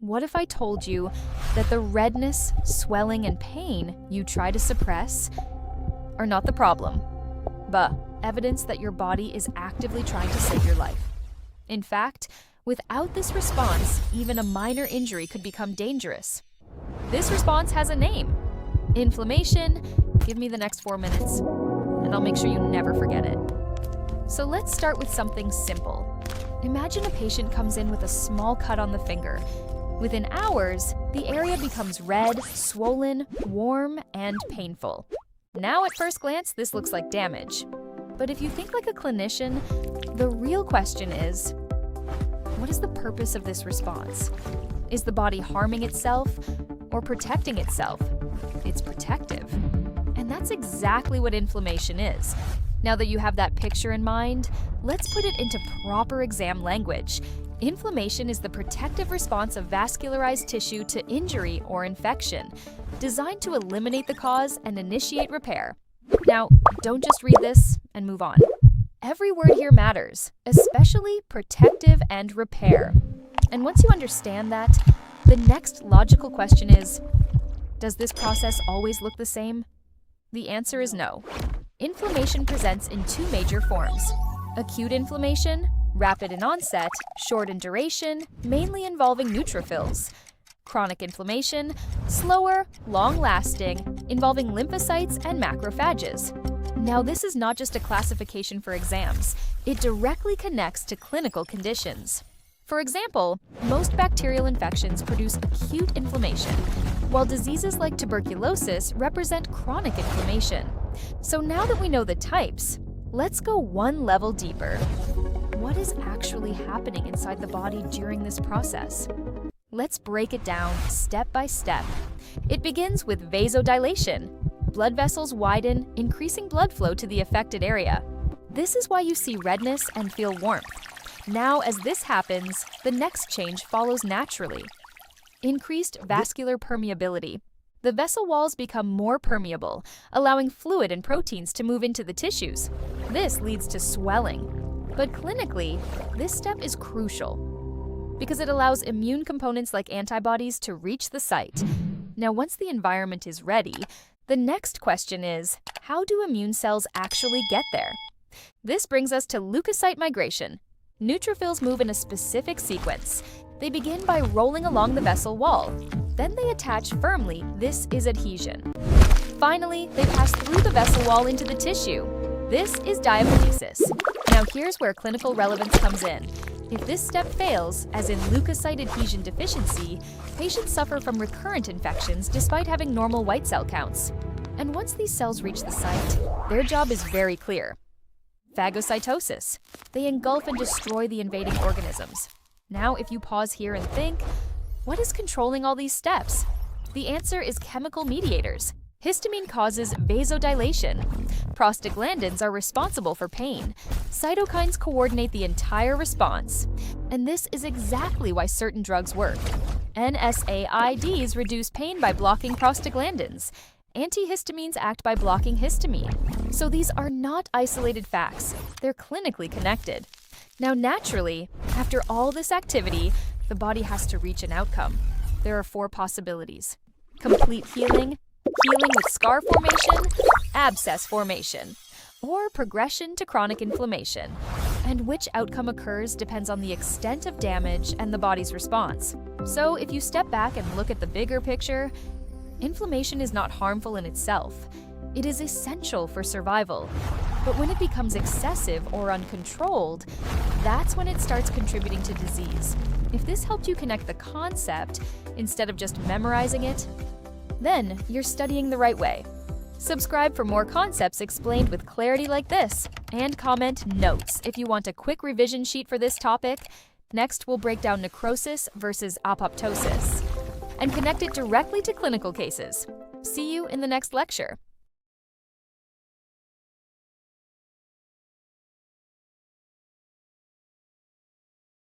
What if I told you that the redness, swelling, and pain you try to suppress are not the problem, but evidence that your body is actively trying to save your life? In fact, without this response, even a minor injury could become dangerous. This response has a name: inflammation. Give me the next 4 minutes, and I'll make sure you never forget it. So let's start with something simple. Imagine a patient comes in with a small cut on the finger. Within hours, the area becomes red, swollen, warm, and painful. Now, at first glance, this looks like damage. But if you think like a clinician, the real question is, what is the purpose of this response? Is the body harming itself or protecting itself? It's protective. And that's exactly what inflammation is. Now that you have that picture in mind, let's put it into proper exam language. Inflammation is the protective response of vascularized tissue to injury or infection, designed to eliminate the cause and initiate repair. Now, don't just read this and move on. Every word here matters, especially protective and repair. And once you understand that, the next logical question is, does this process always look the same? The answer is no. Inflammation presents in two major forms: acute inflammation, rapid in onset, short in duration, mainly involving neutrophils. Chronic inflammation, slower, long-lasting, involving lymphocytes and macrophages. Now, this is not just a classification for exams. It directly connects to clinical conditions. For example, most bacterial infections produce acute inflammation, while diseases like tuberculosis represent chronic inflammation. So now that we know the types, let's go one level deeper. What is actually happening inside the body during this process? Let's break it down step by step. It begins with vasodilation. Blood vessels widen, increasing blood flow to the affected area. This is why you see redness and feel warmth. Now, as this happens, the next change follows naturally. Increased vascular permeability. The vessel walls become more permeable, allowing fluid and proteins to move into the tissues. This leads to swelling. But clinically, this step is crucial because it allows immune components like antibodies to reach the site. Now, once the environment is ready, the next question is, how do immune cells actually get there? This brings us to leukocyte migration. Neutrophils move in a specific sequence. They begin by rolling along the vessel wall. Then they attach firmly. This is adhesion. Finally, they pass through the vessel wall into the tissue. This is diapedesis. Now here's where clinical relevance comes in. If this step fails, as in leukocyte adhesion deficiency, patients suffer from recurrent infections despite having normal white cell counts. And once these cells reach the site, their job is very clear. Phagocytosis. They engulf and destroy the invading organisms. Now, if you pause here and think, what is controlling all these steps? The answer is chemical mediators. Histamine causes vasodilation. Prostaglandins are responsible for pain. Cytokines coordinate the entire response. And this is exactly why certain drugs work. NSAIDs reduce pain by blocking prostaglandins. Antihistamines act by blocking histamine. So these are not isolated facts. They're clinically connected. Now, naturally, after all this activity, the body has to reach an outcome. There are 4 possibilities: complete healing, healing with scar formation, abscess formation, or progression to chronic inflammation. And which outcome occurs depends on the extent of damage and the body's response. So if you step back and look at the bigger picture, inflammation is not harmful in itself. It is essential for survival. But when it becomes excessive or uncontrolled, that's when it starts contributing to disease. If this helped you connect the concept instead of just memorizing it, then you're studying the right way. Subscribe for more concepts explained with clarity like this, and comment notes if you want a quick revision sheet for this topic. Next, we'll break down necrosis versus apoptosis and connect it directly to clinical cases. See you in the next lecture.